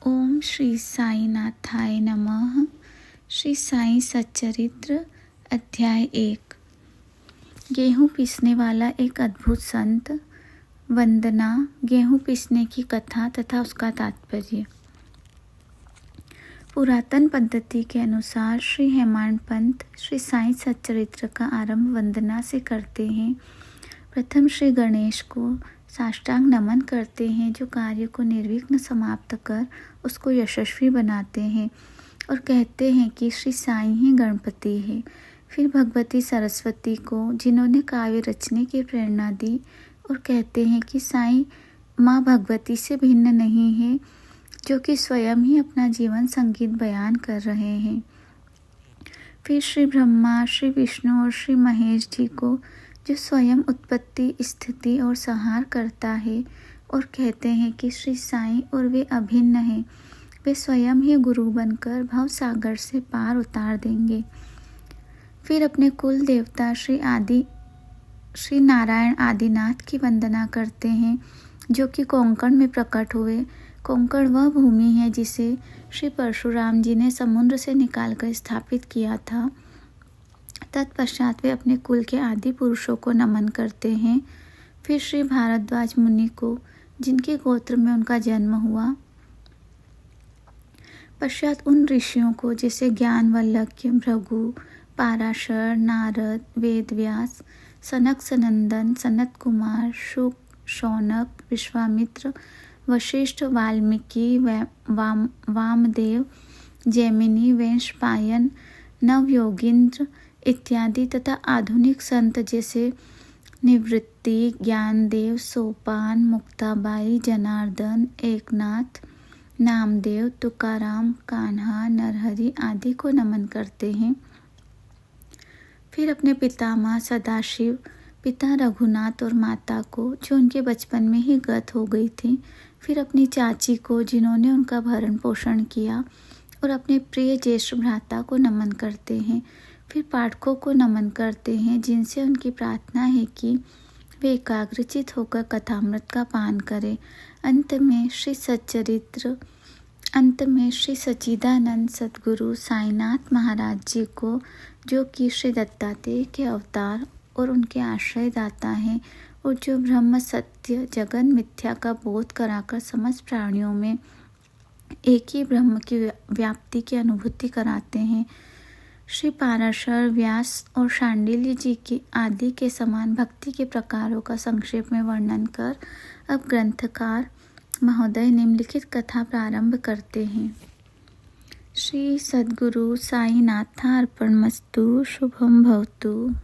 ओम श्री साईनाथाय नमः। श्री साई सच्चरित्र अध्याय 1। गेहूँ पीसने वाला एक अद्भुत संत। वंदना। गेहूँ पीसने की कथा तथा उसका तात्पर्य। पुरातन पद्धति के अनुसार श्री हेमाड पंत श्री साई सच्चरित्र का आरंभ वंदना से करते हैं। प्रथम श्री गणेश को साष्टांग नमन करते हैं, जो कार्य को निर्विघ्न समाप्त कर उसको यशस्वी बनाते हैं, और कहते हैं कि श्री साई ही गणपति है। फिर भगवती सरस्वती को, जिन्होंने काव्य रचने की प्रेरणा दी, और कहते हैं कि साई माँ भगवती से भिन्न नहीं है, जो कि स्वयं ही अपना जीवन संगीत बयान कर रहे हैं। फिर श्री ब्रह्मा, श्री विष्णु और श्री महेश जी को, जो स्वयं उत्पत्ति, स्थिति और संहार करता है, और कहते हैं कि श्री साई और वे अभिन्न हैं, वे स्वयं ही गुरु बनकर भव सागर से पार उतार देंगे। फिर अपने कुल देवता श्री नारायण आदिनाथ की वंदना करते हैं, जो कि कोंकण में प्रकट हुए। कोंकण वह भूमि है जिसे श्री परशुराम जी ने समुद्र से निकालकर स्थापित किया था। तत्पश्चात वे अपने कुल के आदि पुरुषों को नमन करते हैं। फिर श्री भारद्वाज मुनि को, जिनके गोत्र में उनका जन्म हुआ। पश्चात उन ऋषियों को, जैसे ज्ञानवल्लभ, भृगु, पाराशर, नारद, वेदव्यास, सनक सनंदन, सनत कुमार, शुक, शौनक, विश्वामित्र, वशिष्ठ, वाल्मीकि, वामदेव, जैमिनी, वैशंपायन, नवयोगींद्र इत्यादि, तथा आधुनिक संत जैसे निवृत्ति, ज्ञानदेव, सोपान, मुक्ताबाई, जनार्दन, एकनाथ, नामदेव, तुकाराम, कान्हा, नरहरि आदि को नमन करते हैं। फिर अपने पितामह सदाशिव, पिता रघुनाथ और माता को, जो उनके बचपन में ही गत हो गई थी। फिर अपनी चाची को, जिन्होंने उनका भरण पोषण किया, और अपने प्रिय ज्येष्ठ भ्राता को नमन करते हैं। फिर पाठकों को नमन करते हैं, जिनसे उनकी प्रार्थना है कि वे एकाग्रचित होकर कथामृत का पान करें। अंत में श्री सच्चिदानंद सद्गुरु साईनाथ महाराज जी को, जो कि श्री दत्तात्रेय के अवतार और उनके आश्रयदाता हैं, और जो ब्रह्म सत्य जगत मिथ्या का बोध कराकर समस्त प्राणियों में एक ही ब्रह्म की व्याप्ति की अनुभूति कराते हैं। श्री पाराशर, व्यास और शांडिल्य जी की आदि के समान भक्ति के प्रकारों का संक्षेप में वर्णन कर अब ग्रंथकार महोदय निम्नलिखित कथा प्रारंभ करते हैं। श्री सद्गुरु साईनाथार्पणमस्तु। शुभम भवतु।